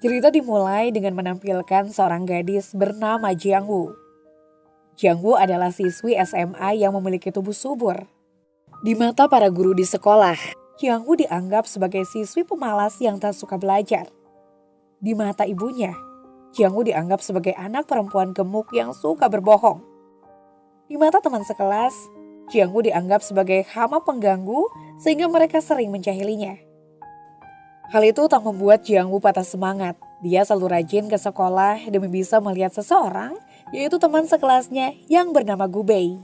Cerita dimulai dengan menampilkan seorang gadis bernama Jiang Wu. Jiang Wu adalah siswi SMA yang memiliki tubuh subur. Di mata para guru di sekolah, Jiang Wu dianggap sebagai siswi pemalas yang tak suka belajar. Di mata ibunya, Jiang Wu dianggap sebagai anak perempuan gemuk yang suka berbohong. Di mata teman sekelas, Jiang Wu dianggap sebagai hama pengganggu sehingga mereka sering menjahilinya. Hal itu tak membuat Jiang Wu patah semangat. Dia selalu rajin ke sekolah demi bisa melihat seseorang, yaitu teman sekelasnya yang bernama Gu Bei.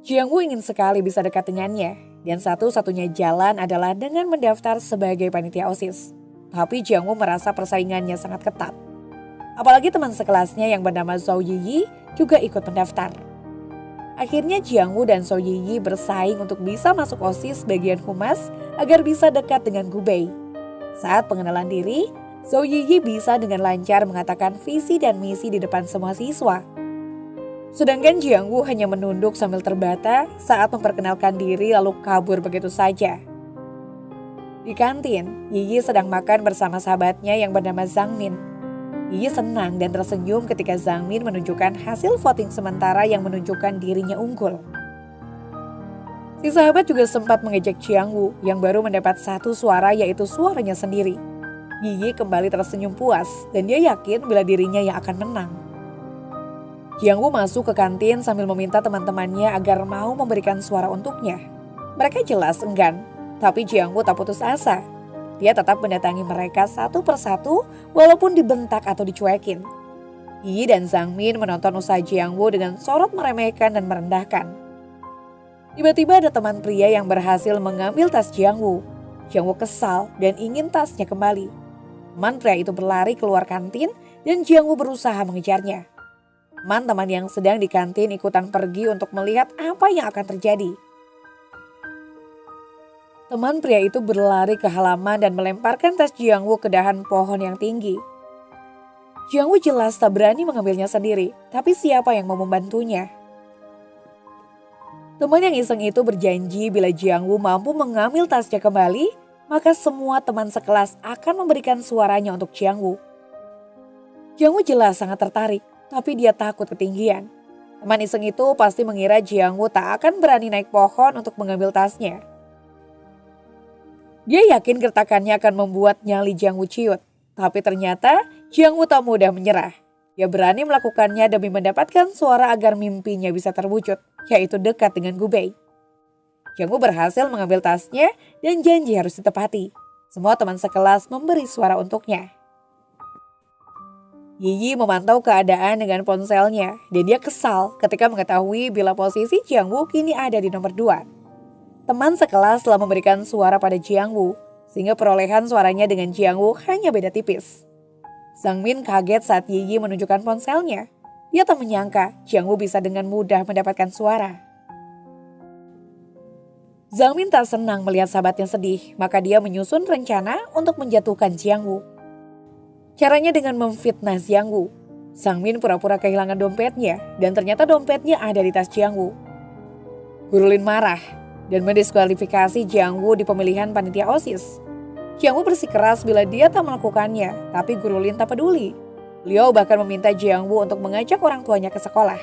Jiang Wu ingin sekali bisa dekat dengannya, dan satu-satunya jalan adalah dengan mendaftar sebagai panitia OSIS. Tapi Jiang Wu merasa persaingannya sangat ketat. Apalagi teman sekelasnya yang bernama Zhou Yiyi juga ikut mendaftar. Akhirnya Jiang Wu dan Zhou Yiyi bersaing untuk bisa masuk OSIS bagian humas agar bisa dekat dengan Gu Bei. Saat pengenalan diri, Zhou Yiyi bisa dengan lancar mengatakan visi dan misi di depan semua siswa. Sedangkan Jiang Wu hanya menunduk sambil terbata saat memperkenalkan diri lalu kabur begitu saja. Di kantin, Yiyi sedang makan bersama sahabatnya yang bernama Zhang Min. Yiyi senang dan tersenyum ketika Zhang Min menunjukkan hasil voting sementara yang menunjukkan dirinya unggul. Si sahabat juga sempat mengejek Jiang Wu yang baru mendapat satu suara yaitu suaranya sendiri. Yiyi kembali tersenyum puas dan dia yakin bila dirinya yang akan menang. Jiang Wu masuk ke kantin sambil meminta teman-temannya agar mau memberikan suara untuknya. Mereka jelas enggan, tapi Jiang Wu tak putus asa. Dia tetap mendatangi mereka satu persatu walaupun dibentak atau dicuekin. Yi dan Zhang Min menonton usaha Jiang Wu dengan sorot meremehkan dan merendahkan. Tiba-tiba ada teman pria yang berhasil mengambil tas Jiang Wu. Jiang Wu kesal dan ingin tasnya kembali. Teman pria itu berlari keluar kantin dan Jiang Wu berusaha mengejarnya. Teman-teman yang sedang di kantin ikutan pergi untuk melihat apa yang akan terjadi. Teman pria itu berlari ke halaman dan melemparkan tas Jiang Wu ke dahan pohon yang tinggi. Jiang Wu jelas tak berani mengambilnya sendiri, tapi siapa yang mau membantunya? Teman yang iseng itu berjanji bila Jiang Wu mampu mengambil tasnya kembali, maka semua teman sekelas akan memberikan suaranya untuk Jiang Wu. Jiang Wu jelas sangat tertarik, tapi dia takut ketinggian. Teman iseng itu pasti mengira Jiang Wu tak akan berani naik pohon untuk mengambil tasnya. Dia yakin gertakannya akan membuat nyali Jiang Wu ciut. Tapi ternyata Jiang Wu tak mudah menyerah. Dia berani melakukannya demi mendapatkan suara agar mimpinya bisa terwujud, yaitu dekat dengan Gu Bei. Jiang Wu berhasil mengambil tasnya dan janji harus ditepati. Semua teman sekelas memberi suara untuknya. Yiyi memantau keadaan dengan ponselnya dan dia kesal ketika mengetahui bila posisi Jiang Wu kini ada di nomor 2. Teman sekelas telah memberikan suara pada Jiang Wu, sehingga perolehan suaranya dengan Jiang Wu hanya beda tipis. Zhang Min kaget saat Yiyi menunjukkan ponselnya. Dia tak menyangka Jiang Wu bisa dengan mudah mendapatkan suara. Zhang Min tak senang melihat sahabatnya sedih, maka dia menyusun rencana untuk menjatuhkan Jiang Wu. Caranya dengan memfitnah Jiang Wu. Zhang Min pura-pura kehilangan dompetnya, dan ternyata dompetnya ada di tas Jiang Wu. Guru Lin marah dan mendiskualifikasi Jiang Wu di pemilihan panitia OSIS. Jiang Wu bersikeras bila dia tak melakukannya, tapi Guru Lin tak peduli. Beliau bahkan meminta Jiang Wu untuk mengajak orang tuanya ke sekolah.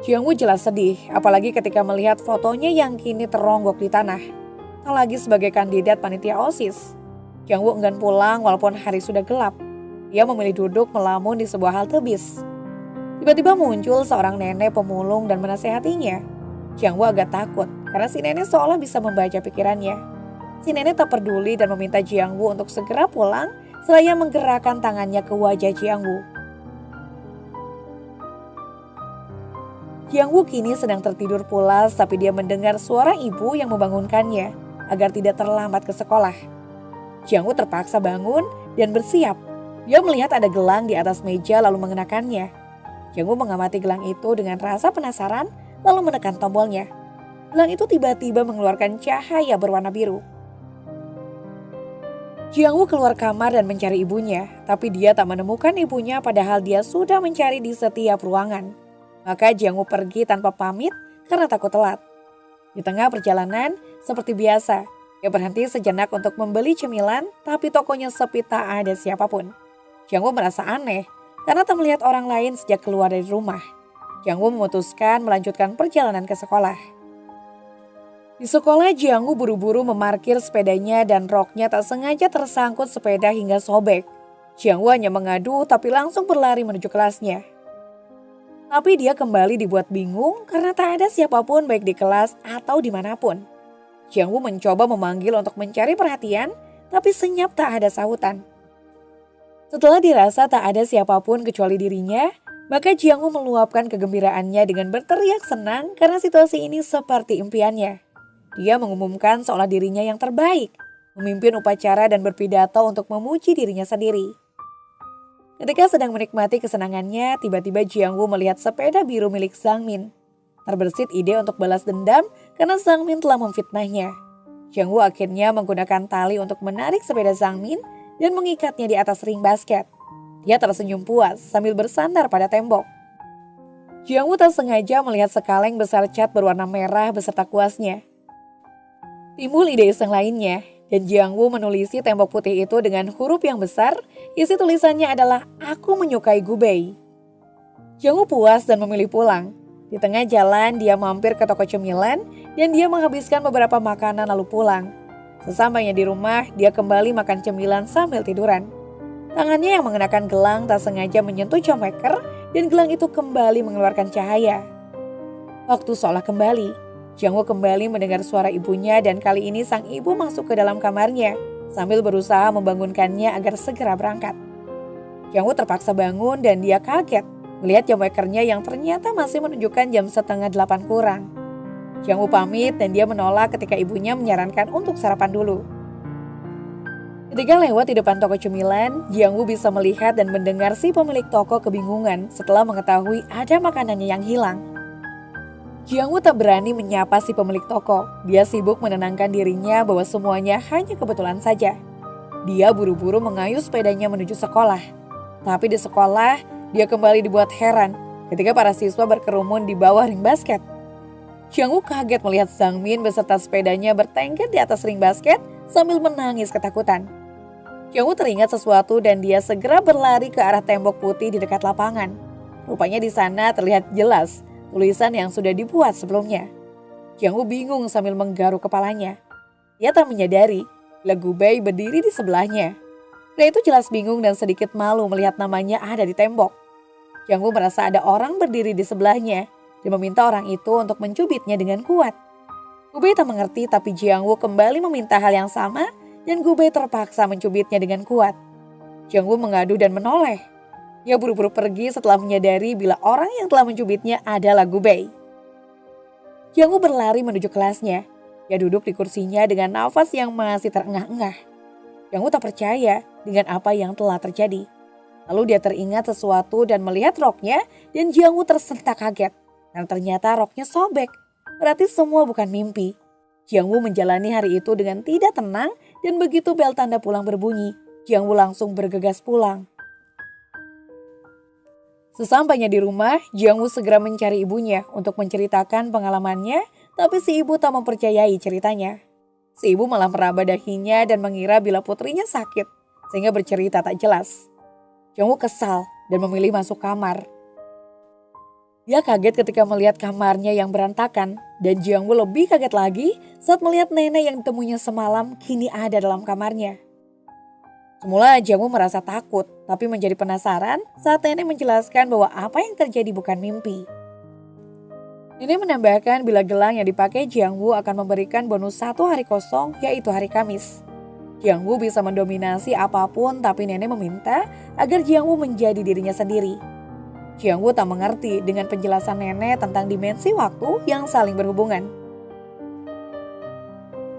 Jiang Wu jelas sedih, apalagi ketika melihat fotonya yang kini teronggok di tanah. Tak lagi sebagai kandidat panitia OSIS. Jiang Wu enggan pulang walaupun hari sudah gelap. Dia memilih duduk melamun di sebuah halte bis. Tiba-tiba muncul seorang nenek pemulung dan menasehatinya. Jiang Wu agak takut karena si nenek seolah bisa membaca pikirannya. Si nenek tak peduli dan meminta Jiang Wu untuk segera pulang seraya menggerakkan tangannya ke wajah Jiang Wu. Jiang Wu kini sedang tertidur pulas tapi dia mendengar suara ibu yang membangunkannya agar tidak terlambat ke sekolah. Jiang Wu terpaksa bangun dan bersiap. Dia melihat ada gelang di atas meja lalu mengenakannya. Jiang Wu mengamati gelang itu dengan rasa penasaran lalu menekan tombolnya. Gelang itu tiba-tiba mengeluarkan cahaya berwarna biru. Jiang Wu keluar kamar dan mencari ibunya, tapi dia tak menemukan ibunya padahal dia sudah mencari di setiap ruangan. Maka Jiang Wu pergi tanpa pamit karena takut telat. Di tengah perjalanan, seperti biasa, Dia berhenti sejenak untuk membeli cemilan, tapi tokonya sepi, tak ada siapapun. Jiang Woo merasa aneh karena tak melihat orang lain sejak keluar dari rumah. Jiang Woo memutuskan melanjutkan perjalanan ke sekolah. Di sekolah, Jiang Woo buru-buru memarkir sepedanya dan roknya tak sengaja tersangkut sepeda hingga sobek. Jiang Woo hanya mengadu tapi langsung berlari menuju kelasnya. Tapi dia kembali dibuat bingung karena tak ada siapapun baik di kelas atau dimanapun. Jiang Woo mencoba memanggil untuk mencari perhatian, tapi senyap tak ada sahutan. Setelah dirasa tak ada siapapun kecuali dirinya, maka Jiang Woo meluapkan kegembiraannya dengan berteriak senang karena situasi ini seperti impiannya. Dia mengumumkan seolah dirinya yang terbaik, memimpin upacara dan berpidato untuk memuji dirinya sendiri. Ketika sedang menikmati kesenangannya, tiba-tiba Jiang Woo melihat sepeda biru milik Zhang Min. Terbersit ide untuk balas dendam karena Zhang Min telah memfitnahnya. Jiang Woo akhirnya menggunakan tali untuk menarik sepeda Zhang Min dan mengikatnya di atas ring basket. Dia tersenyum puas sambil bersandar pada tembok. Jiang Woo tak sengaja melihat sekaleng besar cat berwarna merah beserta kuasnya. Timbul ide iseng lainnya, dan Jiang Woo menulisi tembok putih itu dengan huruf yang besar. Isi tulisannya adalah "Aku menyukai Gubei". Jiang Woo puas dan memilih pulang. Di tengah jalan dia mampir ke toko cemilan dan dia menghabiskan beberapa makanan lalu pulang. Sesampainya di rumah, dia kembali makan cemilan sambil tiduran. Tangannya yang mengenakan gelang tak sengaja menyentuh jam waker dan gelang itu kembali mengeluarkan cahaya. Waktu seolah kembali. Jiang Woo kembali mendengar suara ibunya dan kali ini sang ibu masuk ke dalam kamarnya sambil berusaha membangunkannya agar segera berangkat. Jiang Woo terpaksa bangun dan dia kaget melihat jam wakernya yang ternyata masih menunjukkan jam 7:30 kurang. Jiang Woo pamit dan dia menolak ketika ibunya menyarankan untuk sarapan dulu. Ketika lewat di depan toko cemilan, Jiang Woo bisa melihat dan mendengar si pemilik toko kebingungan setelah mengetahui ada makanannya yang hilang. Jiang Woo tak berani menyapa si pemilik toko. Dia sibuk menenangkan dirinya bahwa semuanya hanya kebetulan saja. Dia buru-buru mengayuh sepedanya menuju sekolah. Tapi di sekolah, dia kembali dibuat heran ketika para siswa berkerumun di bawah ring basket. Jiang Woo kaget melihat Zhang Min beserta sepedanya bertengger di atas ring basket sambil menangis ketakutan. Jiang Woo teringat sesuatu dan dia segera berlari ke arah tembok putih di dekat lapangan. Rupanya di sana terlihat jelas tulisan yang sudah dibuat sebelumnya. Jiang Woo bingung sambil menggaruk kepalanya. Dia tak menyadari bila Gubei berdiri di sebelahnya. Pria itu jelas bingung dan sedikit malu melihat namanya ada di tembok. Jiang Woo merasa ada orang berdiri di sebelahnya dan meminta orang itu untuk mencubitnya dengan kuat. Gubei tak mengerti tapi Jiang Woo kembali meminta hal yang sama dan Gubei terpaksa mencubitnya dengan kuat. Jiang Woo mengadu dan menoleh. Dia buru-buru pergi setelah menyadari bila orang yang telah mencubitnya adalah Gubei. Jiang Woo berlari menuju kelasnya. Dia duduk di kursinya dengan nafas yang masih terengah-engah. Jiang Woo tak percaya dengan apa yang telah terjadi. Lalu dia teringat sesuatu dan melihat roknya dan Jiang Woo tersentak kaget. Karena ternyata roknya sobek. Berarti semua bukan mimpi. Jiang Woo menjalani hari itu dengan tidak tenang dan begitu bel tanda pulang berbunyi, Jiang Woo langsung bergegas pulang. Sesampainya di rumah, Jiang Woo segera mencari ibunya untuk menceritakan pengalamannya, tapi si ibu tak mempercayai ceritanya. Si ibu malah meraba dahinya dan mengira bila putrinya sakit, sehingga bercerita tak jelas. Jiang Woo kesal dan memilih masuk kamar. Dia kaget ketika melihat kamarnya yang berantakan, dan Jiang Woo lebih kaget lagi saat melihat nenek yang ditemuinya semalam kini ada dalam kamarnya. Semula Jiang Woo merasa takut, tapi menjadi penasaran saat nenek menjelaskan bahwa apa yang terjadi bukan mimpi. Nenek menambahkan bila gelang yang dipakai Jiang Woo akan memberikan bonus 1 hari kosong, yaitu hari Kamis. Jiang Woo bisa mendominasi apapun, tapi nenek meminta agar Jiang Woo menjadi dirinya sendiri. Jiang Woo tak mengerti dengan penjelasan nenek tentang dimensi waktu yang saling berhubungan.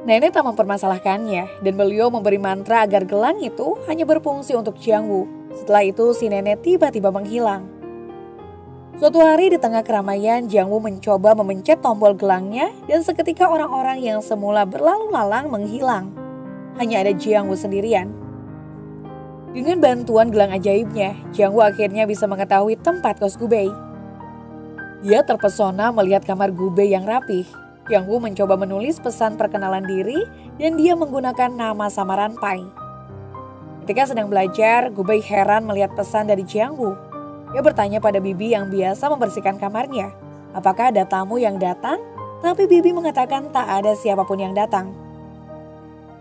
Nenek tak mempermasalahkannya dan beliau memberi mantra agar gelang itu hanya berfungsi untuk Jiang Woo. Setelah itu si nenek tiba-tiba menghilang. Suatu hari di tengah keramaian, Jiang Woo mencoba memencet tombol gelangnya dan seketika orang-orang yang semula berlalu lalang menghilang. Hanya ada Jiang Woo sendirian. Dengan bantuan gelang ajaibnya, Jiang Woo akhirnya bisa mengetahui tempat kos Gubei. Dia terpesona melihat kamar Gubei yang rapih. Jiang Woo mencoba menulis pesan perkenalan diri dan dia menggunakan nama samaran Pai. Ketika sedang belajar, Gu Bei heran melihat pesan dari Jiang Woo. Dia bertanya pada Bibi yang biasa membersihkan kamarnya, apakah ada tamu yang datang? Tapi Bibi mengatakan tak ada siapapun yang datang.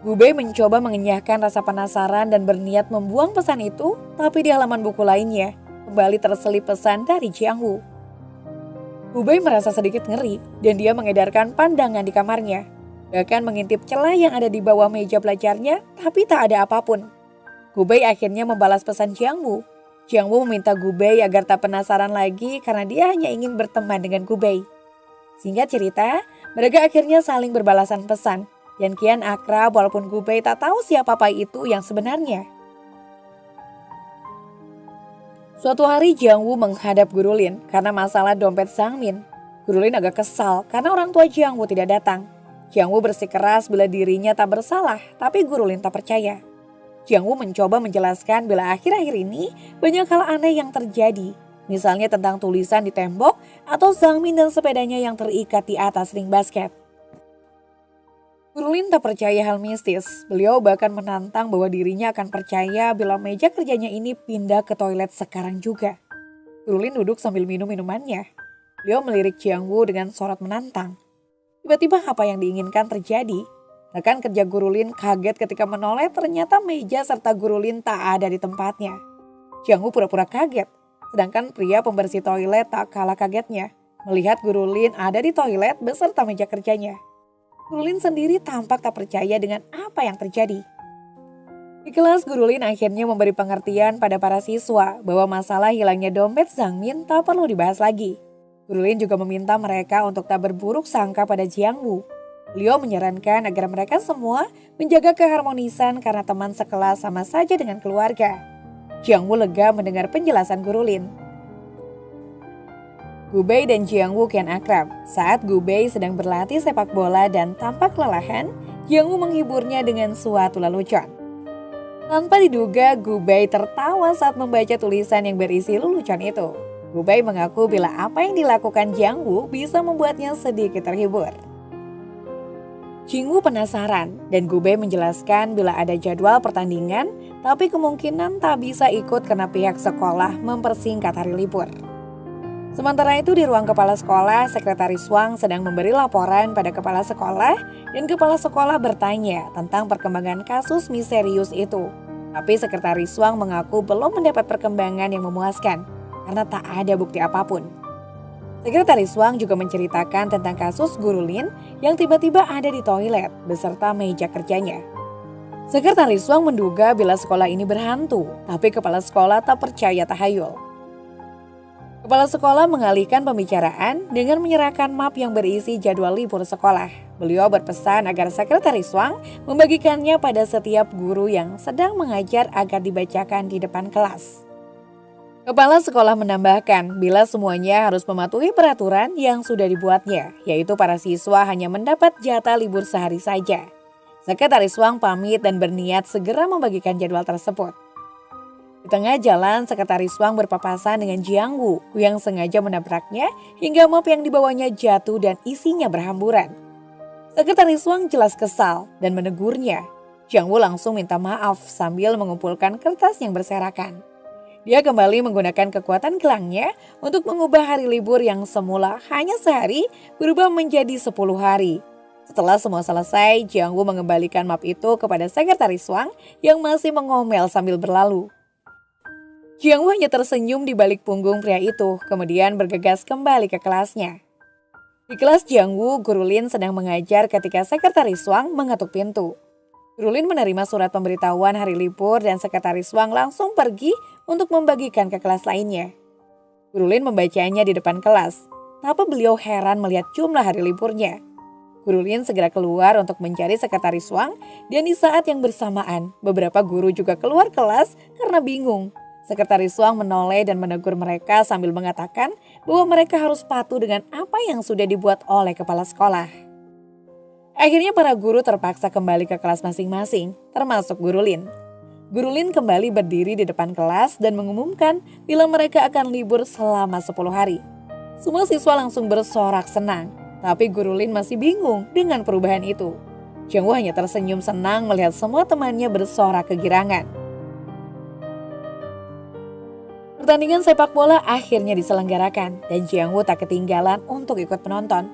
Gu Bei mencoba mengenyahkan rasa penasaran dan berniat membuang pesan itu, tapi di halaman buku lainnya, kembali terselip pesan dari Jiang Woo. Gu Bei merasa sedikit ngeri dan dia mengedarkan pandangan di kamarnya. Bahkan mengintip celah yang ada di bawah meja belajarnya, tapi tak ada apapun. Gu Bei akhirnya membalas pesan Jiang Woo. Jiang Woo meminta Gu Bei agar tak penasaran lagi karena dia hanya ingin berteman dengan Gu Bei. Singkat cerita, mereka akhirnya saling berbalasan pesan dan kian akrab walaupun Gu Bei tak tahu siapa Pai itu yang sebenarnya. Suatu hari Jiang Woo menghadap Guru Lin karena masalah dompet Zhang Min. Guru Lin agak kesal karena orang tua Jiang Woo tidak datang. Jiang Woo bersikeras bila dirinya tak bersalah, tapi Guru Lin tak percaya. Jiang Woo mencoba menjelaskan bila akhir-akhir ini banyak hal aneh yang terjadi. Misalnya tentang tulisan di tembok atau Zhang Min dan sepedanya yang terikat di atas ring basket. Guru Lin tak percaya hal mistis. Beliau bahkan menantang bahwa dirinya akan percaya bila meja kerjanya ini pindah ke toilet sekarang juga. Guru Lin duduk sambil minum minumannya. Beliau melirik Jiang Woo dengan sorot menantang. Tiba-tiba apa yang diinginkan terjadi. Rekan kerja Guru Lin kaget ketika menoleh ternyata meja serta Guru Lin tak ada di tempatnya. Jiang Woo pura-pura kaget. Sedangkan pria pembersih toilet tak kalah kagetnya melihat Guru Lin ada di toilet beserta meja kerjanya. Guru Lin sendiri tampak tak percaya dengan apa yang terjadi. Di kelas, Guru Lin akhirnya memberi pengertian pada para siswa bahwa masalah hilangnya dompet Zhang Min tak perlu dibahas lagi. Guru Lin juga meminta mereka untuk tak berburuk sangka pada Jiang Woo. Beliau menyarankan agar mereka semua menjaga keharmonisan karena teman sekelas sama saja dengan keluarga. Jiang Woo lega mendengar penjelasan Guru Lin. Gu Bei dan Jiang Woo kian akrab. Saat Gu Bei sedang berlatih sepak bola dan tampak kelelahan, Jiang Woo menghiburnya dengan suatu lelucon. Tanpa diduga, Gu Bei tertawa saat membaca tulisan yang berisi lelucon itu. Gu Bei mengaku bila apa yang dilakukan Jiang Woo bisa membuatnya sedikit terhibur. Jiang Woo penasaran dan Gu Bei menjelaskan bila ada jadwal pertandingan, tapi kemungkinan tak bisa ikut karena pihak sekolah mempersingkat hari libur. Sementara itu di ruang kepala sekolah, Sekretaris Wang sedang memberi laporan pada kepala sekolah dan kepala sekolah bertanya tentang perkembangan kasus misterius itu. Tapi Sekretaris Wang mengaku belum mendapat perkembangan yang memuaskan karena tak ada bukti apapun. Sekretaris Wang juga menceritakan tentang kasus Guru Lin yang tiba-tiba ada di toilet beserta meja kerjanya. Sekretaris Wang menduga bila sekolah ini berhantu, tapi kepala sekolah tak percaya tahayul. Kepala sekolah mengalihkan pembicaraan dengan menyerahkan map yang berisi jadwal libur sekolah. Beliau berpesan agar Sekretaris Wang membagikannya pada setiap guru yang sedang mengajar agar dibacakan di depan kelas. Kepala sekolah menambahkan bila semuanya harus mematuhi peraturan yang sudah dibuatnya, yaitu para siswa hanya mendapat jatah libur sehari saja. Sekretaris Wang pamit dan berniat segera membagikan jadwal tersebut. Di tengah jalan, Sekretaris Wang berpapasan dengan Jiang Woo yang sengaja menabraknya hingga map yang dibawanya jatuh dan isinya berhamburan. Sekretaris Wang jelas kesal dan menegurnya. Jiang Woo langsung minta maaf sambil mengumpulkan kertas yang berserakan. Dia kembali menggunakan kekuatan gelangnya untuk mengubah hari libur yang semula hanya sehari berubah menjadi 10 hari. Setelah semua selesai, Jiang Woo mengembalikan map itu kepada Sekretaris Wang yang masih mengomel sambil berlalu. Jiang Woo hanya tersenyum di balik punggung pria itu, kemudian bergegas kembali ke kelasnya. Di kelas Jiang Woo, Guru Lin sedang mengajar ketika Sekretaris Wang mengetuk pintu. Guru Lin menerima surat pemberitahuan hari libur dan Sekretaris Wang langsung pergi untuk membagikan ke kelas lainnya. Guru Lin membacanya di depan kelas, tapi beliau heran melihat jumlah hari liburnya. Guru Lin segera keluar untuk mencari Sekretaris Wang dan di saat yang bersamaan, beberapa guru juga keluar kelas karena bingung. Sekretaris Wang menoleh dan menegur mereka sambil mengatakan bahwa mereka harus patuh dengan apa yang sudah dibuat oleh kepala sekolah. Akhirnya para guru terpaksa kembali ke kelas masing-masing, termasuk Guru Lin. Guru Lin kembali berdiri di depan kelas dan mengumumkan bila mereka akan libur selama 10 hari. Semua siswa langsung bersorak senang. Tapi Guru Lin masih bingung dengan perubahan itu. Jiang Woo hanya tersenyum senang melihat semua temannya bersorak kegirangan. Pertandingan sepak bola akhirnya diselenggarakan dan Jiang Woo tak ketinggalan untuk ikut penonton.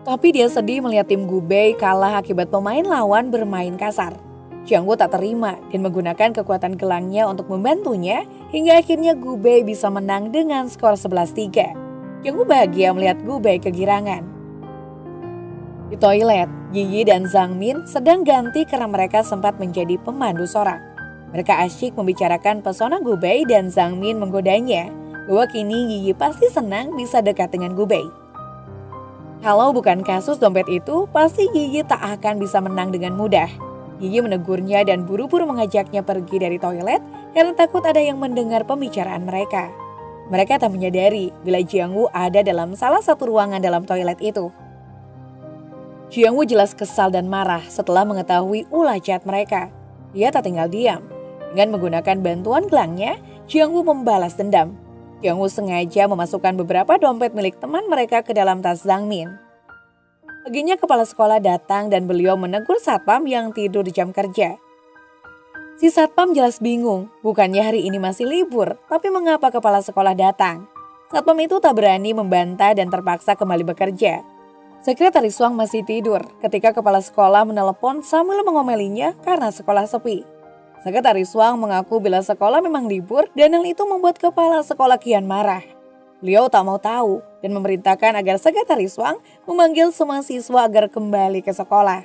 Tapi dia sedih melihat tim Gubei kalah akibat pemain lawan bermain kasar. Jiang Woo tak terima dan menggunakan kekuatan gelangnya untuk membantunya hingga akhirnya Gubei bisa menang dengan skor 11-3. Jiang Woo bahagia melihat Gubei kegirangan. Di toilet, Yi dan Zhang Min sedang ganti karena mereka sempat menjadi pemandu sorak. Mereka asyik membicarakan pesona Gubei dan Zhang Min menggodanya bahwa kini Yi pasti senang bisa dekat dengan Gubei. Kalau bukan kasus dompet itu, pasti Yi tak akan bisa menang dengan mudah. Yi menegurnya dan buru-buru mengajaknya pergi dari toilet karena takut ada yang mendengar pembicaraan mereka. Mereka tak menyadari bila Jiang Woo ada dalam salah satu ruangan dalam toilet itu. Jiang Woo jelas kesal dan marah setelah mengetahui ulah jahat mereka. Dia tak tinggal diam. Dengan menggunakan bantuan gelangnya, Jiang Woo membalas dendam. Jiang Woo sengaja memasukkan beberapa dompet milik teman mereka ke dalam tas Zhang Min. Paginya kepala sekolah datang dan beliau menegur satpam yang tidur di jam kerja. Si satpam jelas bingung, bukannya hari ini masih libur, tapi mengapa kepala sekolah datang? Satpam itu tak berani membantah dan terpaksa kembali bekerja. Sekretaris Wang masih tidur ketika kepala sekolah menelepon sambil mengomelinya karena sekolah sepi. Sekretaris Wang mengaku bila sekolah memang libur dan hal itu membuat kepala sekolah kian marah. Beliau tak mau tahu dan memerintahkan agar Sekretaris Wang memanggil semua siswa agar kembali ke sekolah.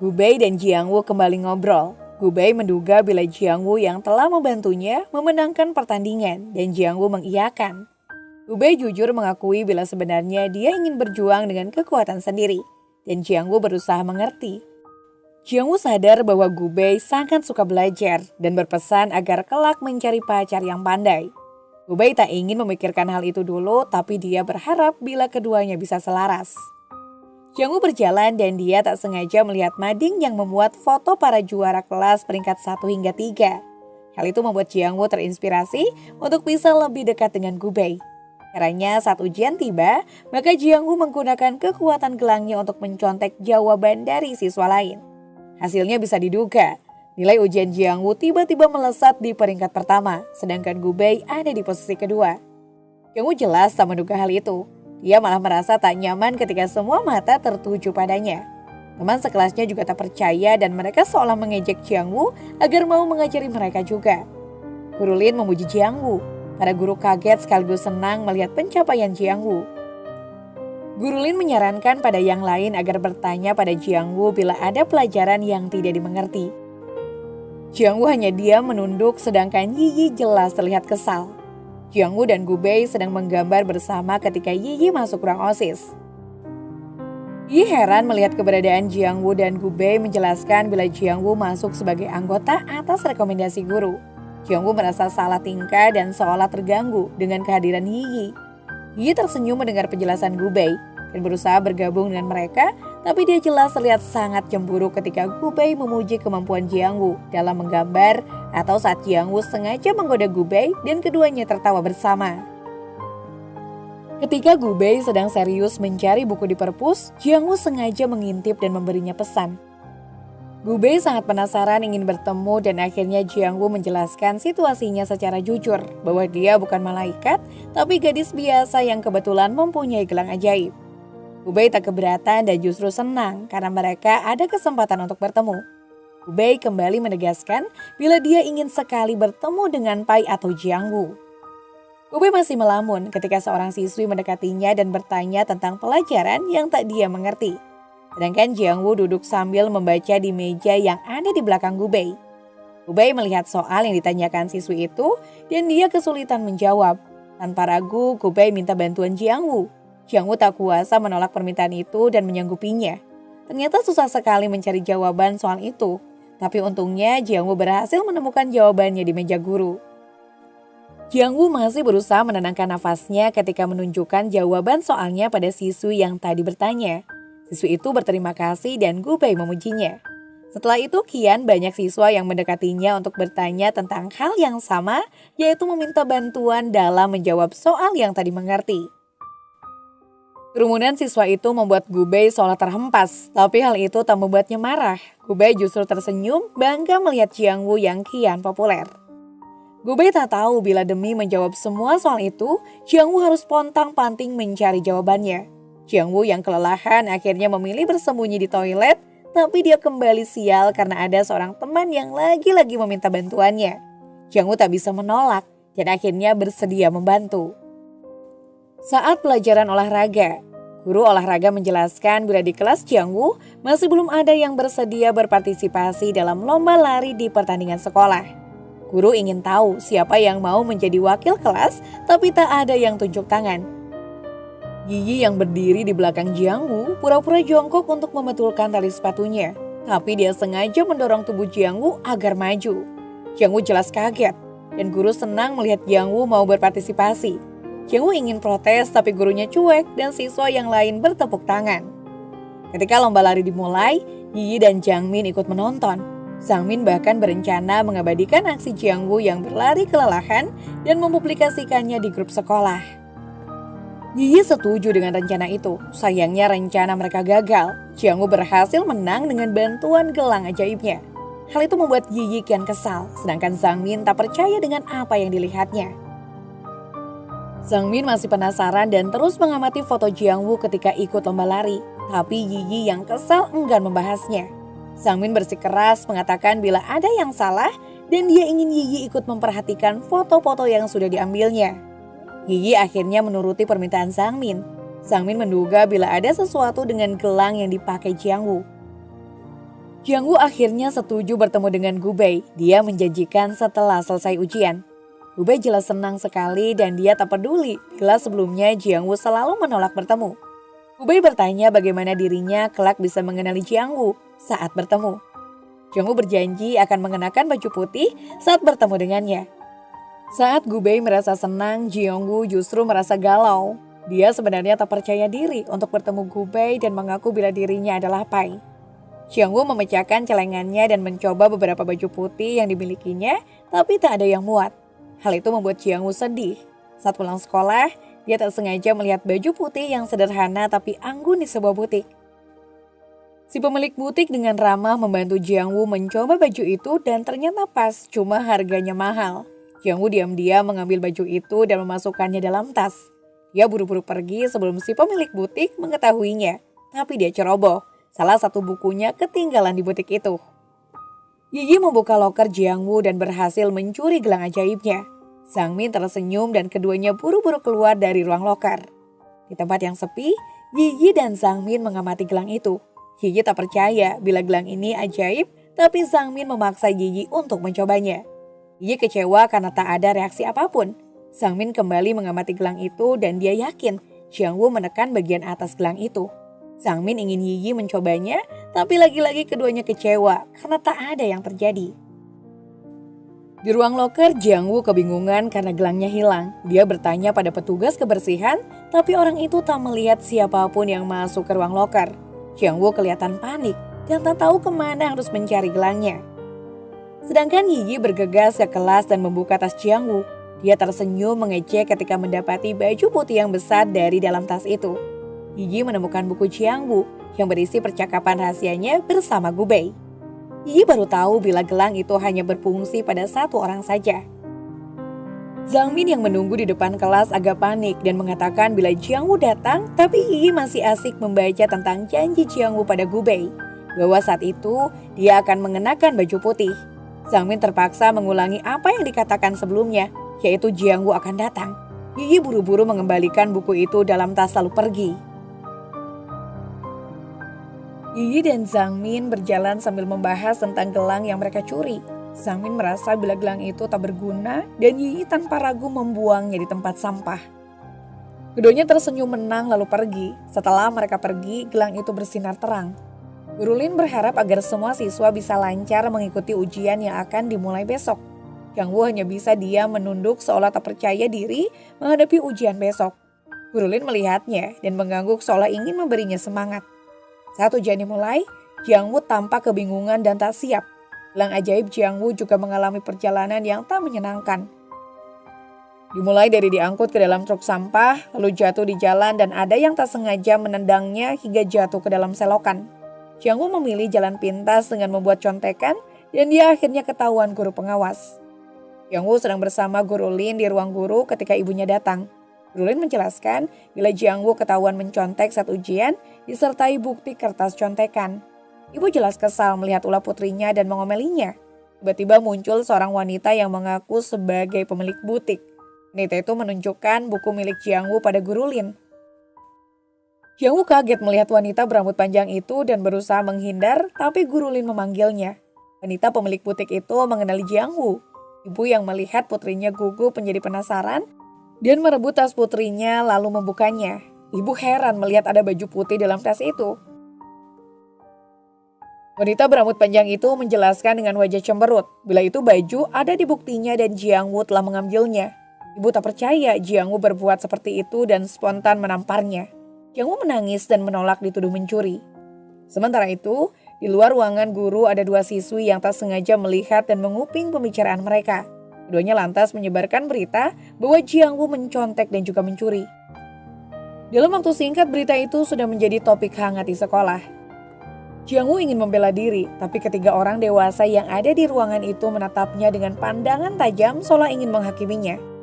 Gubei dan Jiang Woo kembali ngobrol. Gubei menduga bila Jiang Woo yang telah membantunya memenangkan pertandingan dan Jiang Woo mengiyakan. Gubei jujur mengakui bila sebenarnya dia ingin berjuang dengan kekuatan sendiri dan Jiang Woo berusaha mengerti. Jiang Woo sadar bahwa Gubei sangat suka belajar dan berpesan agar kelak mencari pacar yang pandai. Gubei tak ingin memikirkan hal itu dulu, tapi dia berharap bila keduanya bisa selaras. Jiang Woo berjalan dan dia tak sengaja melihat mading yang memuat foto para juara kelas peringkat 1 hingga 3. Hal itu membuat Jiang Woo terinspirasi untuk bisa lebih dekat dengan Gubei. Caranya saat ujian tiba, maka Jiang Woo menggunakan kekuatan gelangnya untuk mencontek jawaban dari siswa lain. Hasilnya bisa diduga. Nilai ujian Jiang Woo tiba-tiba melesat di peringkat pertama, sedangkan Gubei ada di posisi kedua. Jiang Woo jelas tak menduga hal itu. Dia malah merasa tak nyaman ketika semua mata tertuju padanya. Teman sekelasnya juga tak percaya dan mereka seolah mengejek Jiang Woo agar mau mengajari mereka juga. Guru Lin memuji Jiang Woo. Para guru kaget sekaligus senang melihat pencapaian Jiang Woo. Guru Lin menyarankan pada yang lain agar bertanya pada Jiang Woo bila ada pelajaran yang tidak dimengerti. Jiang Woo hanya diam menunduk sedangkan Yi jelas terlihat kesal. Jiang Woo dan Gubei sedang menggambar bersama ketika Yi masuk ruang OSIS. Yi heran melihat keberadaan Jiang Woo dan Gubei menjelaskan bila Jiang Woo masuk sebagai anggota atas rekomendasi guru. Jiang Woo merasa salah tingkah dan seolah terganggu dengan kehadiran Yi. Yi tersenyum mendengar penjelasan Gubei dan berusaha bergabung dengan mereka, tapi dia jelas terlihat sangat cemburu ketika Gubei memuji kemampuan Jiang Woo dalam menggambar atau saat Jiang Woo sengaja menggoda Gubei dan keduanya tertawa bersama. Ketika Gubei sedang serius mencari buku di perpus, Jiang Woo sengaja mengintip dan memberinya pesan. Gubei sangat penasaran ingin bertemu dan akhirnya Jiang Woo menjelaskan situasinya secara jujur bahwa dia bukan malaikat tapi gadis biasa yang kebetulan mempunyai gelang ajaib. Gubei tak keberatan dan justru senang karena mereka ada kesempatan untuk bertemu. Gubei kembali menegaskan bila dia ingin sekali bertemu dengan Pai atau Jiang Woo. Gubei masih melamun ketika seorang siswi mendekatinya dan bertanya tentang pelajaran yang tak dia mengerti. Sedangkan Jiang Woo duduk sambil membaca di meja yang ada di belakang Gubei. Gubei melihat soal yang ditanyakan siswi itu dan dia kesulitan menjawab. Tanpa ragu, Gubei minta bantuan Jiang Woo. Jiang Woo tak kuasa menolak permintaan itu dan menyanggupinya. Ternyata susah sekali mencari jawaban soal itu. Tapi untungnya Jiang Woo berhasil menemukan jawabannya di meja guru. Jiang Woo masih berusaha menenangkan nafasnya ketika menunjukkan jawaban soalnya pada siswi yang tadi bertanya. Siswi itu berterima kasih dan Gubei memujinya. Setelah itu kian banyak siswa yang mendekatinya untuk bertanya tentang hal yang sama, yaitu meminta bantuan dalam menjawab soal yang tadi mengerti. Kerumunan siswa itu membuat Gubei seolah terhempas, tapi hal itu tak membuatnya marah. Gubei justru tersenyum, bangga melihat Jiang Wu yang kian populer. Gubei tak tahu bila demi menjawab semua soal itu, Jiang Wu harus pontang-panting mencari jawabannya. Jiang Wu yang kelelahan akhirnya memilih bersembunyi di toilet, tapi dia kembali sial karena ada seorang teman yang lagi-lagi meminta bantuannya. Jiang Wu tak bisa menolak dan akhirnya bersedia membantu. Saat pelajaran olahraga, guru olahraga menjelaskan bila di kelas Jiang Wu masih belum ada yang bersedia berpartisipasi dalam lomba lari di pertandingan sekolah. Guru ingin tahu siapa yang mau menjadi wakil kelas, tapi tak ada yang tunjuk tangan. Yiyi yang berdiri di belakang Jiang Wu pura-pura jongkok untuk membetulkan tali sepatunya, tapi dia sengaja mendorong tubuh Jiang Wu agar maju. Jiang Wu jelas kaget, dan guru senang melihat Jiang Wu mau berpartisipasi. Jiang Wu ingin protes tapi gurunya cuek dan siswa yang lain bertepuk tangan. Ketika lomba lari dimulai, Yiyi dan Jiang Min ikut menonton. Zhang Min bahkan berencana mengabadikan aksi Jiang Wu yang berlari kelelahan dan mempublikasikannya di grup sekolah. Yiyi setuju dengan rencana itu. Sayangnya rencana mereka gagal. Jiang Wu berhasil menang dengan bantuan gelang ajaibnya. Hal itu membuat Yiyi kian kesal, sedangkan Zhang Min tak percaya dengan apa yang dilihatnya. Zhang Min masih penasaran dan terus mengamati foto Jiang Wu ketika ikut lomba lari. Tapi Yiyi yang kesal enggan membahasnya. Zhang Min bersikeras mengatakan bila ada yang salah dan dia ingin Yiyi ikut memperhatikan foto-foto yang sudah diambilnya. Yiyi akhirnya menuruti permintaan Zhang Min. Zhang Min menduga bila ada sesuatu dengan gelang yang dipakai Jiang Wu. Jiang Wu akhirnya setuju bertemu dengan Gubei. Dia menjanjikan setelah selesai ujian. Gubei jelas senang sekali dan dia tak peduli bila sebelumnya Jiang Wu selalu menolak bertemu. Gubei bertanya bagaimana dirinya kelak bisa mengenali Jiang Wu saat bertemu. Jiang Wu berjanji akan mengenakan baju putih saat bertemu dengannya. Saat Gubei merasa senang, Jiang Wu justru merasa galau. Dia sebenarnya tak percaya diri untuk bertemu Gubei dan mengaku bila dirinya adalah Pai. Jiang Wu memecahkan celengannya dan mencoba beberapa baju putih yang dimilikinya, tapi tak ada yang muat. Hal itu membuat Jiang Wu sedih. Saat pulang sekolah, dia tak sengaja melihat baju putih yang sederhana tapi anggun di sebuah butik. Si pemilik butik dengan ramah membantu Jiang Wu mencoba baju itu dan ternyata pas, cuma harganya mahal. Jiang Wu diam-diam mengambil baju itu dan memasukkannya dalam tas. Dia buru-buru pergi sebelum si pemilik butik mengetahuinya, tapi dia ceroboh. Salah satu bukunya ketinggalan di butik itu. Yiyi membuka loker Jiang Wu dan berhasil mencuri gelang ajaibnya. Zhang Min tersenyum dan keduanya buru-buru keluar dari ruang loker. Di tempat yang sepi, Yiyi dan Zhang Min mengamati gelang itu. Yiyi tak percaya bila gelang ini ajaib, tapi Zhang Min memaksa Yiyi untuk mencobanya. Yiyi kecewa karena tak ada reaksi apapun. Zhang Min kembali mengamati gelang itu dan dia yakin Jiang Wu menekan bagian atas gelang itu. Zhang Min ingin Yiyi mencobanya, tapi lagi-lagi keduanya kecewa karena tak ada yang terjadi. Di ruang loker, Jiang Wu kebingungan karena gelangnya hilang. Dia bertanya pada petugas kebersihan, tapi orang itu tak melihat siapapun yang masuk ke ruang loker. Jiang Wu kelihatan panik dan tak tahu kemana harus mencari gelangnya. Sedangkan Yiyi bergegas ke kelas dan membuka tas Jiang Wu. Dia tersenyum mengejek ketika mendapati baju putih yang besar dari dalam tas itu. Yiyi menemukan buku Jiang Wu yang berisi percakapan rahasianya bersama Gubei. Yiyi baru tahu bila gelang itu hanya berfungsi pada satu orang saja. Zhang Min yang menunggu di depan kelas agak panik dan mengatakan bila Jiang Wu datang, tapi Yiyi masih asik membaca tentang janji Jiang Wu pada Gubei, bahwa saat itu dia akan mengenakan baju putih. Zhang Min terpaksa mengulangi apa yang dikatakan sebelumnya, yaitu Jiang Wu akan datang. Yiyi buru-buru mengembalikan buku itu dalam tas lalu pergi. Yiyi dan Zhang Min berjalan sambil membahas tentang gelang yang mereka curi. Zhang Min merasa bila gelang itu tak berguna dan Yiyi tanpa ragu membuangnya di tempat sampah. Keduanya tersenyum menang lalu pergi. Setelah mereka pergi, gelang itu bersinar terang. Guru Lin berharap agar semua siswa bisa lancar mengikuti ujian yang akan dimulai besok. Jiang Wu hanya bisa diam menunduk seolah tak percaya diri menghadapi ujian besok. Guru Lin melihatnya dan mengangguk seolah ingin memberinya semangat. Saat ujian dimulai, Jiang Wu tampak kebingungan dan tak siap. Gelang ajaib Jiang Wu juga mengalami perjalanan yang tak menyenangkan. Dimulai dari diangkut ke dalam truk sampah, lalu jatuh di jalan dan ada yang tak sengaja menendangnya hingga jatuh ke dalam selokan. Jiang Woo memilih jalan pintas dengan membuat contekan dan dia akhirnya ketahuan guru pengawas. Jiang Woo sedang bersama Guru Lin di ruang guru ketika ibunya datang. Guru Lin menjelaskan bila Jiang Woo ketahuan mencontek saat ujian disertai bukti kertas contekan. Ibu jelas kesal melihat ulah putrinya dan mengomelinya. Tiba-tiba muncul seorang wanita yang mengaku sebagai pemilik butik. Wanita itu menunjukkan buku milik Jiang Woo pada Guru Lin. Jiang Woo kaget melihat wanita berambut panjang itu dan berusaha menghindar, tapi Guru Lin memanggilnya. Wanita pemilik butik itu mengenali Jiang Woo. Ibu yang melihat putrinya gugup menjadi penasaran dan merebut tas putrinya lalu membukanya. Ibu heran melihat ada baju putih dalam tas itu. Wanita berambut panjang itu menjelaskan dengan wajah cemberut bila itu baju ada di buktinya dan Jiang Woo telah mengambilnya. Ibu tak percaya Jiang Woo berbuat seperti itu dan spontan menamparnya. Jiang Woo menangis dan menolak dituduh mencuri. Sementara itu, di luar ruangan guru ada dua siswi yang tak sengaja melihat dan menguping pembicaraan mereka. Keduanya lantas menyebarkan berita bahwa Jiang Woo mencontek dan juga mencuri. Dalam waktu singkat berita itu sudah menjadi topik hangat di sekolah. Jiang Woo ingin membela diri, tapi ketiga orang dewasa yang ada di ruangan itu menatapnya dengan pandangan tajam seolah ingin menghakiminya.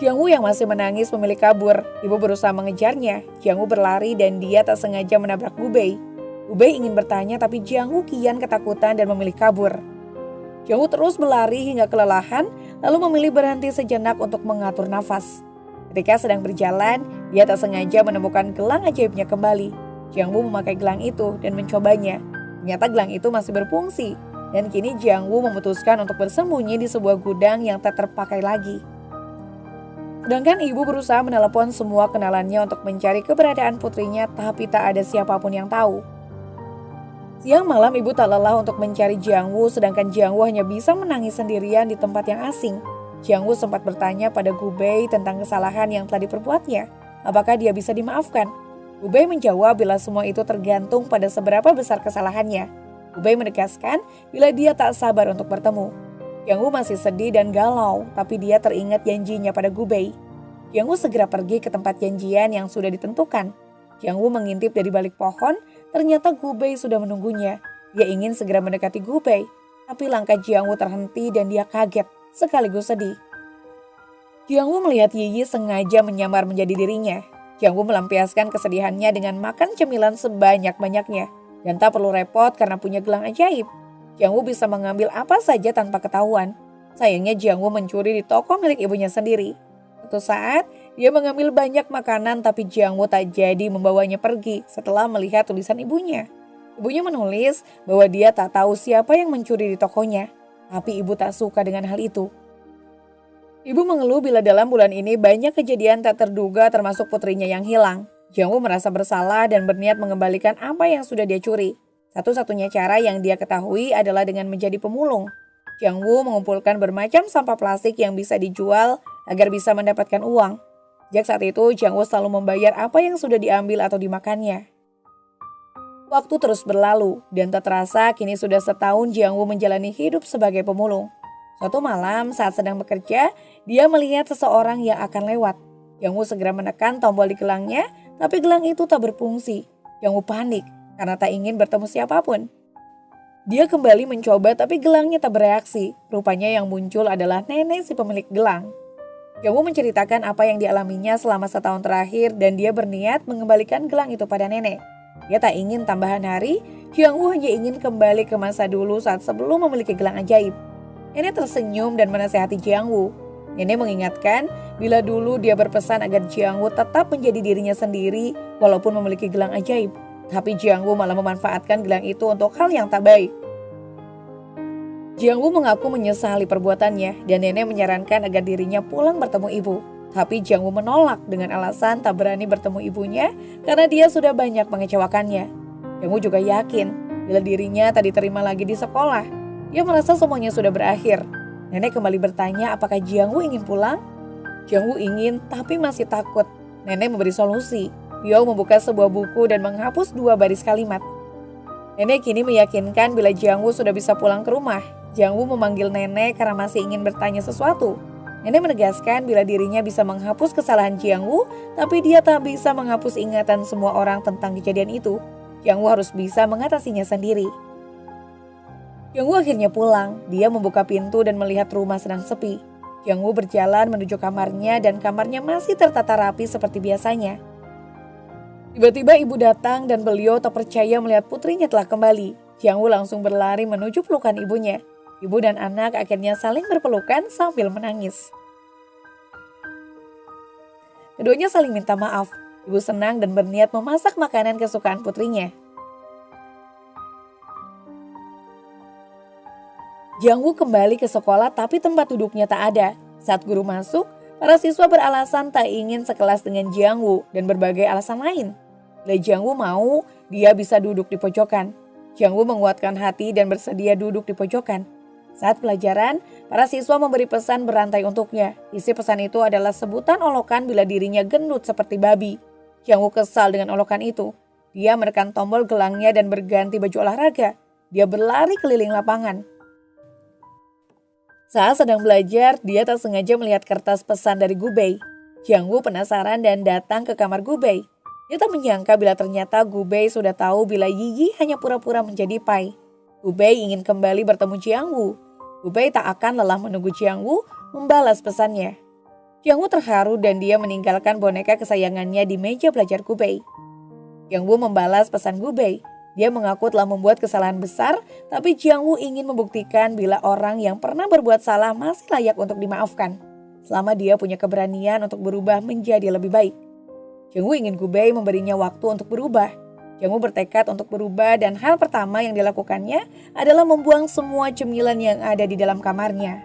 Jiang Woo yang masih menangis memilih kabur. Ibu berusaha mengejarnya. Jiang Woo berlari dan dia tak sengaja menabrak Gu Bei. Gu Bei ingin bertanya tapi Jiang Woo kian ketakutan dan memilih kabur. Jiang Woo terus berlari hingga kelelahan lalu memilih berhenti sejenak untuk mengatur nafas. Ketika sedang berjalan, dia tak sengaja menemukan gelang ajaibnya kembali. Jiang Woo memakai gelang itu dan mencobanya. Ternyata gelang itu masih berfungsi dan kini Jiang Woo memutuskan untuk bersembunyi di sebuah gudang yang tak terpakai lagi. Sedangkan ibu berusaha menelepon semua kenalannya untuk mencari keberadaan putrinya, tapi tak ada siapapun yang tahu. Siang malam ibu tak lelah untuk mencari Jiang Woo, sedangkan Jiang Woo hanya bisa menangis sendirian di tempat yang asing. Jiang Woo sempat bertanya pada Gu Bei tentang kesalahan yang telah diperbuatnya. Apakah dia bisa dimaafkan? Gu Bei menjawab bila semua itu tergantung pada seberapa besar kesalahannya. Gu Bei menegaskan bila dia tak sabar untuk bertemu. Jiang Woo masih sedih dan galau, tapi dia teringat janjinya pada Gu Bei. Jiang Woo segera pergi ke tempat janjian yang sudah ditentukan. Jiang Woo mengintip dari balik pohon, ternyata Gu Bei sudah menunggunya. Dia ingin segera mendekati Gu Bei, tapi langkah Jiang Woo terhenti dan dia kaget, sekaligus sedih. Jiang Woo melihat Yi Yi sengaja menyamar menjadi dirinya. Jiang Woo melampiaskan kesedihannya dengan makan cemilan sebanyak-banyaknya, dan tak perlu repot karena punya gelang ajaib. Jiang Woo bisa mengambil apa saja tanpa ketahuan. Sayangnya Jiang Woo mencuri di toko milik ibunya sendiri. Suatu saat, dia mengambil banyak makanan tapi Jiang Woo tak jadi membawanya pergi setelah melihat tulisan ibunya. Ibunya menulis bahwa dia tak tahu siapa yang mencuri di tokonya, tapi ibu tak suka dengan hal itu. Ibu mengeluh bila dalam bulan ini banyak kejadian tak terduga termasuk putrinya yang hilang. Jiang Woo merasa bersalah dan berniat mengembalikan apa yang sudah dia curi. Satu-satunya cara yang dia ketahui adalah dengan menjadi pemulung. Jiang Woo mengumpulkan bermacam sampah plastik yang bisa dijual agar bisa mendapatkan uang. Sejak saat itu, Jiang Woo selalu membayar apa yang sudah diambil atau dimakannya. Waktu terus berlalu, dan tak terasa kini sudah setahun Jiang Woo menjalani hidup sebagai pemulung. Suatu malam saat sedang bekerja, dia melihat seseorang yang akan lewat. Jiang Woo segera menekan tombol di gelangnya, tapi gelang itu tak berfungsi. Jiang Woo panik karena tak ingin bertemu siapapun. Dia kembali mencoba tapi gelangnya tak bereaksi. Rupanya yang muncul adalah nenek si pemilik gelang. Jiang Woo menceritakan apa yang dialaminya selama setahun terakhir dan dia berniat mengembalikan gelang itu pada nenek. Dia tak ingin tambahan hari, Jiang Woo hanya ingin kembali ke masa dulu saat sebelum memiliki gelang ajaib. Nenek tersenyum dan menasihati Jiang Woo. Nenek mengingatkan bila dulu dia berpesan agar Jiang Woo tetap menjadi dirinya sendiri walaupun memiliki gelang ajaib. Tapi Jiang Woo malah memanfaatkan gelang itu untuk hal yang tak baik. Jiang Woo mengaku menyesali perbuatannya dan nenek menyarankan agar dirinya pulang bertemu ibu. Tapi Jiang Woo menolak dengan alasan tak berani bertemu ibunya karena dia sudah banyak mengecewakannya. Jiang Woo juga yakin bila dirinya tak diterima lagi di sekolah. Dia merasa semuanya sudah berakhir. Nenek kembali bertanya apakah Jiang Woo ingin pulang. Jiang Woo ingin tapi masih takut. Nenek memberi solusi. Dia membuka sebuah buku dan menghapus 2 baris kalimat. Nenek kini meyakinkan bila Jiang Woo sudah bisa pulang ke rumah. Jiang Woo memanggil nenek karena masih ingin bertanya sesuatu. Nenek menegaskan bila dirinya bisa menghapus kesalahan Jiang-woo, tapi dia tak bisa menghapus ingatan semua orang tentang kejadian itu. Jiang-woo harus bisa mengatasinya sendiri. Jiang-woo akhirnya pulang. Dia membuka pintu dan melihat rumah sedang sepi. Jiang-woo berjalan menuju kamarnya dan kamarnya masih tertata rapi seperti biasanya. Tiba-tiba ibu datang dan beliau tak percaya melihat putrinya telah kembali. Jiang-woo langsung berlari menuju pelukan ibunya. Ibu dan anak akhirnya saling berpelukan sambil menangis. Keduanya saling minta maaf. Ibu senang dan berniat memasak makanan kesukaan putrinya. Jiang-woo kembali ke sekolah tapi tempat duduknya tak ada. Saat guru masuk, para siswa beralasan tak ingin sekelas dengan Jiang-woo dan berbagai alasan lain. Bila Jiang-woo mau, dia bisa duduk di pojokan. Jiang-woo menguatkan hati dan bersedia duduk di pojokan. Saat pelajaran, para siswa memberi pesan berantai untuknya. Isi pesan itu adalah sebutan olokan bila dirinya gendut seperti babi. Jiang-woo kesal dengan olokan itu. Dia menekan tombol gelangnya dan berganti baju olahraga. Dia berlari keliling lapangan. Saat sedang belajar, dia tak sengaja melihat kertas pesan dari Gubei. Jiang-woo penasaran dan datang ke kamar Gubei. Dia tak menyangka bila ternyata Gubei sudah tahu bila Yi hanya pura-pura menjadi Pai. Gubei ingin kembali bertemu Jiang-woo. Gubei tak akan lelah menunggu Jiang-woo membalas pesannya. Jiang-woo terharu dan dia meninggalkan boneka kesayangannya di meja belajar Gubei. Jiang-woo membalas pesan Gubei. Dia mengaku telah membuat kesalahan besar, tapi Jiang-woo ingin membuktikan bila orang yang pernah berbuat salah masih layak untuk dimaafkan. Selama dia punya keberanian untuk berubah menjadi lebih baik. Jiang-woo ingin Gubei memberinya waktu untuk berubah. Jiang-woo bertekad untuk berubah dan hal pertama yang dilakukannya adalah membuang semua cemilan yang ada di dalam kamarnya.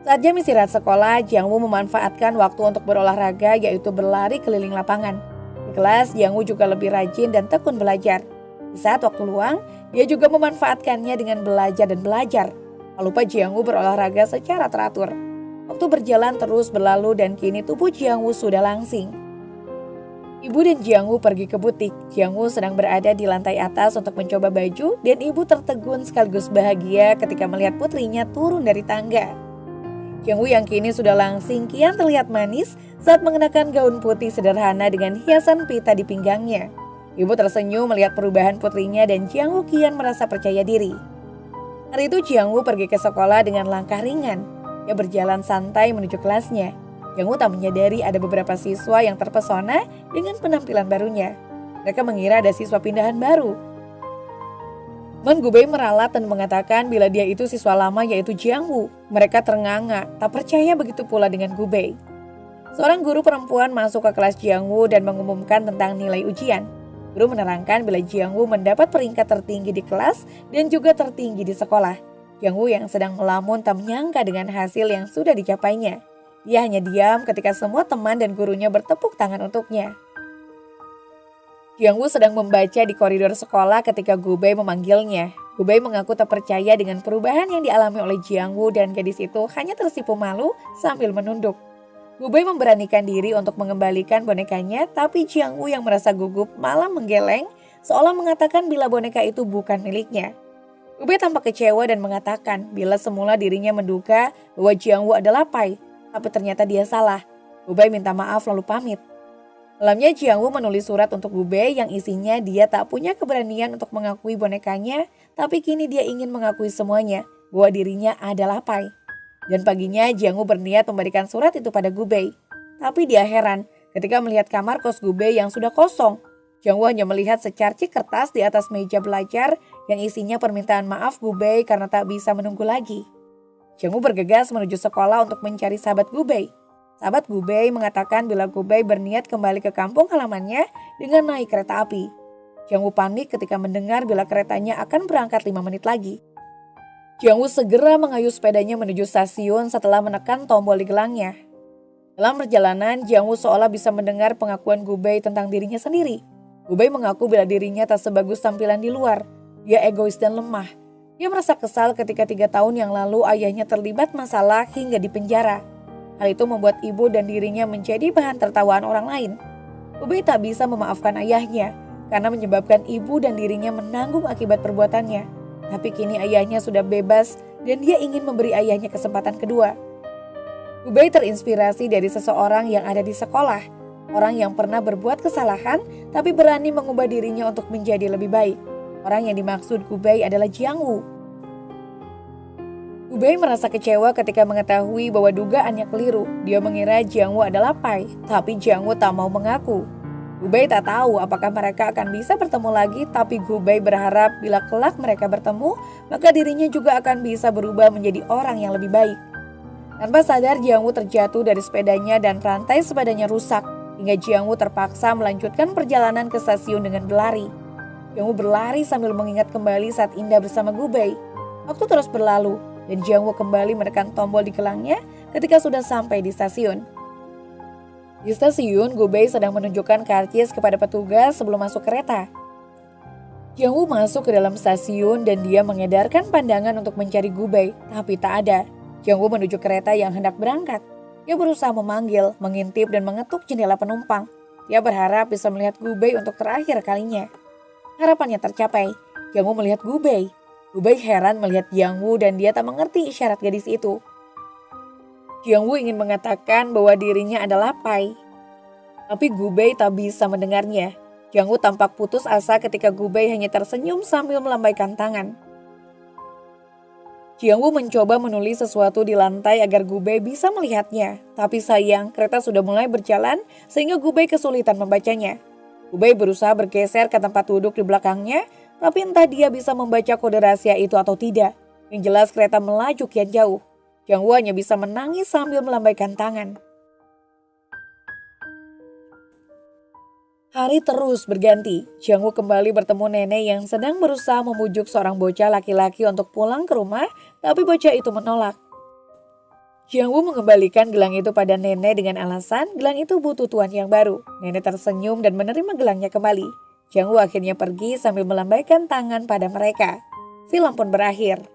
Saat jam istirahat sekolah, Jiang-woo memanfaatkan waktu untuk berolahraga yaitu berlari keliling lapangan. Di kelas, Jiang-woo juga lebih rajin dan tekun belajar. Di saat waktu luang, dia juga memanfaatkannya dengan belajar dan belajar. Tak lupa Jiang-woo berolahraga secara teratur. Waktu berjalan terus berlalu dan kini tubuh Jiang-woo sudah langsing. Ibu dan Jiang-woo pergi ke butik. Jiang-woo sedang berada di lantai atas untuk mencoba baju dan ibu tertegun sekaligus bahagia ketika melihat putrinya turun dari tangga. Jiang-woo yang kini sudah langsing kian terlihat manis saat mengenakan gaun putih sederhana dengan hiasan pita di pinggangnya. Ibu tersenyum melihat perubahan putrinya dan Jiang-woo kian merasa percaya diri. Hari itu Jiang-woo pergi ke sekolah dengan langkah ringan. Dia berjalan santai menuju kelasnya. Jiang-woo tak menyadari ada beberapa siswa yang terpesona dengan penampilan barunya. Mereka mengira ada siswa pindahan baru. Man Gubei meralat dan mengatakan bila dia itu siswa lama yaitu Jiang-woo. Mereka ternganga, tak percaya begitu pula dengan Gubei. Seorang guru perempuan masuk ke kelas Jiang-woo dan mengumumkan tentang nilai ujian. Guru menerangkan bila Jiang-woo mendapat peringkat tertinggi di kelas dan juga tertinggi di sekolah. Jiang-woo yang sedang melamun tak menyangka dengan hasil yang sudah dicapainya. Dia hanya diam ketika semua teman dan gurunya bertepuk tangan untuknya. Jiang-woo sedang membaca di koridor sekolah ketika Gubei memanggilnya. Gubei mengaku tak percaya dengan perubahan yang dialami oleh Jiang-woo dan gadis itu hanya tersipu malu sambil menunduk. Gubei memberanikan diri untuk mengembalikan bonekanya, tapi Jiang-woo yang merasa gugup malah menggeleng seolah mengatakan bila boneka itu bukan miliknya. Gubei tampak kecewa dan mengatakan bila semula dirinya menduga bahwa Jiang-woo adalah Pai, tapi ternyata dia salah. Gubei minta maaf lalu pamit. Malamnya Jiang-woo menulis surat untuk Gubei yang isinya dia tak punya keberanian untuk mengakui bonekanya, tapi kini dia ingin mengakui semuanya bahwa dirinya adalah Pai. Dan paginya Jiang-woo berniat memberikan surat itu pada Gubei. Tapi dia heran ketika melihat kamar kos Gubei yang sudah kosong. Jiang-woo hanya melihat secarcik kertas di atas meja belajar yang isinya permintaan maaf Gubei karena tak bisa menunggu lagi. Jiang-woo bergegas menuju sekolah untuk mencari sahabat Gubei. Sahabat Gubei mengatakan bila Gubei berniat kembali ke kampung halamannya dengan naik kereta api. Jiang-woo panik ketika mendengar bila keretanya akan berangkat 5 menit lagi. Jiang-woo segera mengayuh sepedanya menuju stasiun setelah menekan tombol di gelangnya. Dalam perjalanan, Jiang-woo seolah bisa mendengar pengakuan Gubei tentang dirinya sendiri. Gubei mengaku bila dirinya tak sebagus tampilan di luar. Dia egois dan lemah. Dia merasa kesal ketika 3 tahun yang lalu ayahnya terlibat masalah hingga dipenjara. Hal itu membuat ibu dan dirinya menjadi bahan tertawaan orang lain. Gubei tak bisa memaafkan ayahnya karena menyebabkan ibu dan dirinya menanggung akibat perbuatannya. Tapi kini ayahnya sudah bebas dan dia ingin memberi ayahnya kesempatan kedua. Gubei terinspirasi dari seseorang yang ada di sekolah, orang yang pernah berbuat kesalahan tapi berani mengubah dirinya untuk menjadi lebih baik. Orang yang dimaksud Gubei adalah Jiang Woo. Gubei merasa kecewa ketika mengetahui bahwa dugaannya keliru. Dia mengira Jiang Woo adalah Pai, tapi Jiang Woo tak mau mengaku. Gubei tak tahu apakah mereka akan bisa bertemu lagi, tapi Gubei berharap bila kelak mereka bertemu, maka dirinya juga akan bisa berubah menjadi orang yang lebih baik. Tanpa sadar, Jiang Woo terjatuh dari sepedanya dan rantai sepedanya rusak, hingga Jiang Woo terpaksa melanjutkan perjalanan ke stasiun dengan berlari. Jiang Woo berlari sambil mengingat kembali saat indah bersama Gubei. Waktu terus berlalu, dan Jiang Woo kembali menekan tombol di gelangnya ketika sudah sampai di stasiun. Di stasiun, Gubei sedang menunjukkan karcis kepada petugas sebelum masuk kereta. Jiang Woo masuk ke dalam stasiun dan dia mengedarkan pandangan untuk mencari Gubei, tapi tak ada. Jiang Woo menuju kereta yang hendak berangkat. Dia berusaha memanggil, mengintip dan mengetuk jendela penumpang. Dia berharap bisa melihat Gubei untuk terakhir kalinya. Harapannya tercapai. Jiang Woo melihat Gubei. Gubei heran melihat Jiang Woo dan dia tak mengerti isyarat gadis itu. Jiang Woo ingin mengatakan bahwa dirinya adalah Pai, tapi Gubei tak bisa mendengarnya. Jiang Woo tampak putus asa ketika Gubei hanya tersenyum sambil melambaikan tangan. Jiang Woo mencoba menulis sesuatu di lantai agar Gubei bisa melihatnya, tapi sayang kereta sudah mulai berjalan sehingga Gubei kesulitan membacanya. Gubei berusaha bergeser ke tempat duduk di belakangnya, tapi entah dia bisa membaca kode rahasia itu atau tidak. Yang jelas kereta melaju kian jauh. Jiang Woo hanya bisa menangis sambil melambaikan tangan. Hari terus berganti. Jiang Woo kembali bertemu nenek yang sedang berusaha membujuk seorang bocah laki-laki untuk pulang ke rumah, tapi bocah itu menolak. Jiang Woo mengembalikan gelang itu pada nenek dengan alasan gelang itu butuh tuan yang baru. Nenek tersenyum dan menerima gelangnya kembali. Jiang Woo akhirnya pergi sambil melambaikan tangan pada mereka. Film pun berakhir.